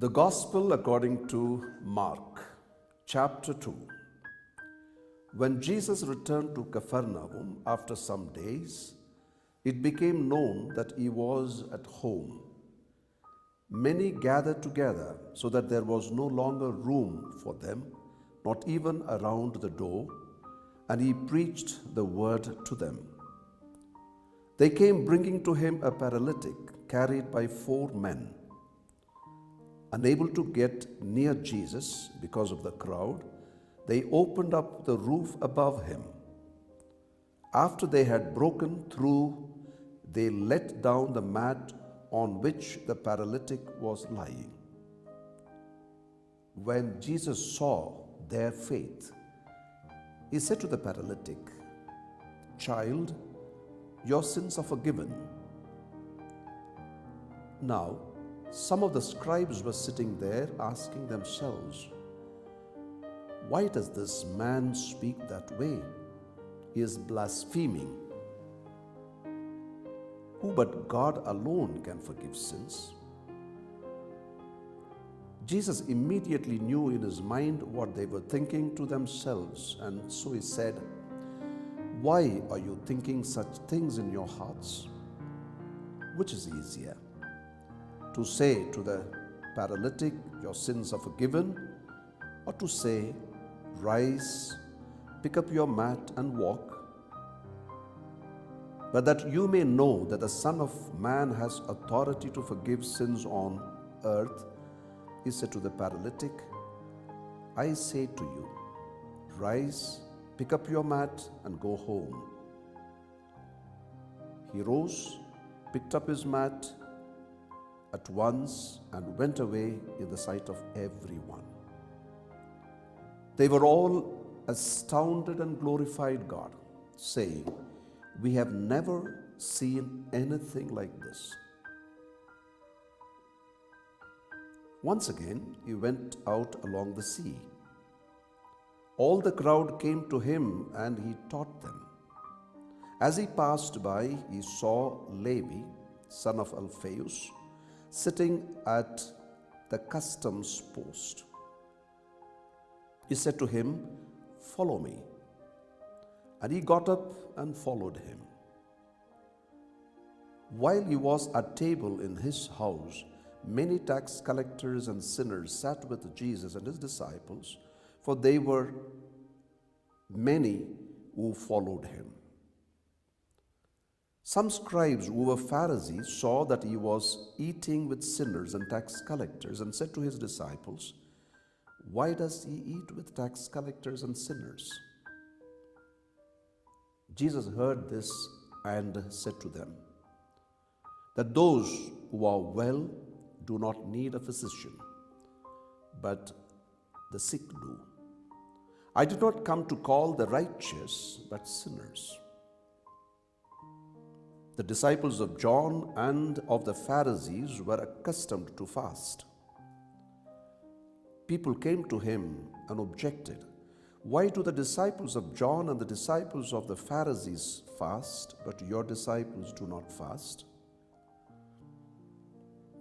The Gospel according to Mark, chapter 2. When Jesus returned to Capernaum after some days, it became known that he was at home. Many gathered together so that there was no longer room for them, not even around the door, and he preached the word to them. They came bringing to him a paralytic carried by 4 men. Unable to get near Jesus because of the crowd, they opened up the roof above him. After they had broken through, they let down the mat on which the paralytic was lying. When Jesus saw their faith, he said to the paralytic, "Child, your sins are forgiven." Now, some of the scribes were sitting there asking themselves, "Why does this man speak that way? He is blaspheming. Who but God alone can forgive sins?" Jesus immediately knew in his mind what they were thinking to themselves, and so he said, "Why are you thinking such things in your hearts? Which is easier, to say to the paralytic, 'Your sins are forgiven,' or to say, 'Rise, pick up your mat and walk'? But that you may know that the Son of Man has authority to forgive sins on earth," he said to the paralytic, "I say to you, rise, pick up your mat and go home." He rose, picked up his mat at once, and went away in the sight of everyone. They were all astounded and glorified God, saying, "We have never seen anything like this." Once again, he went out along the sea. All the crowd came to him, and he taught them. As he passed by, he saw Levi, son of Alphaeus, sitting at the customs post. He said to him, "Follow me." And he got up and followed him. While he was at table in his house, many tax collectors and sinners sat with Jesus and his disciples, for they were many who followed him. Some scribes who were Pharisees saw that he was eating with sinners and tax collectors, and said to his disciples, "Why does he eat with tax collectors and sinners?" Jesus heard this and said to them, that those who are well do not need a physician, but the sick do. I did not come to call the righteous, but sinners. The disciples of John and of the Pharisees were accustomed to fast. People came to him and objected, "Why do the disciples of John and the disciples of the Pharisees fast, but your disciples do not fast?"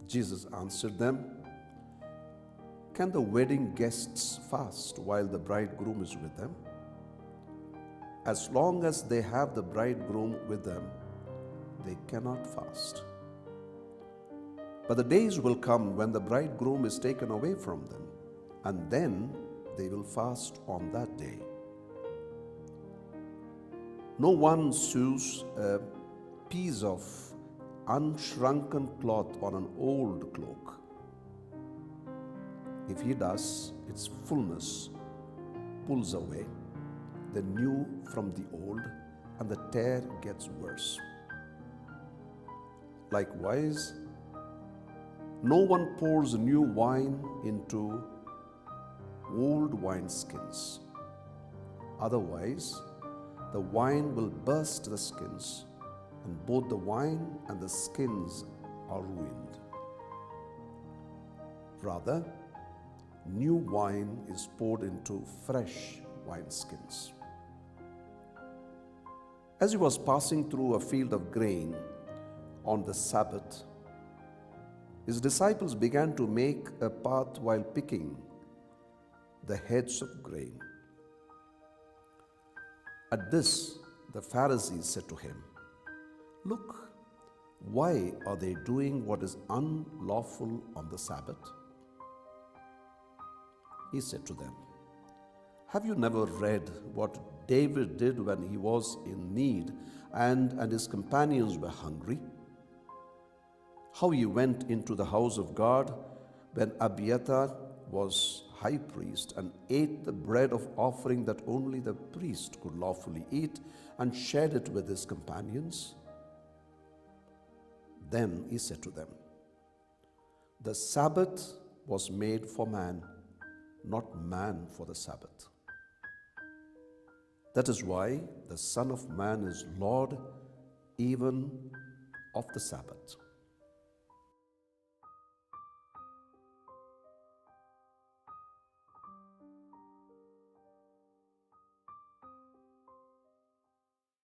Jesus answered them, "Can the wedding guests fast while the bridegroom is with them? As long as they have the bridegroom with them, they cannot fast. But the days will come when the bridegroom is taken away from them, and then they will fast on that day. No one sews a piece of unshrunken cloth on an old cloak. If he does, its fullness pulls away the new from the old, and the tear gets worse. Likewise, no one pours new wine into old wineskins. Otherwise, the wine will burst the skins, and both the wine and the skins are ruined. Rather, new wine is poured into fresh wineskins." As he was passing through a field of grain on the Sabbath, His disciples began to make a path while picking the heads of grain. At this, the Pharisees said to him, "Look, why are they doing what is unlawful on the Sabbath?" He said to them, "Have you never read what David did when he was in need and his companions were hungry? How he went into the house of God when Abiathar was high priest and ate the bread of offering that only the priest could lawfully eat and shared it with his companions?" Then he said to them, "The Sabbath was made for man, not man for the Sabbath. That is why the Son of Man is Lord even of the Sabbath."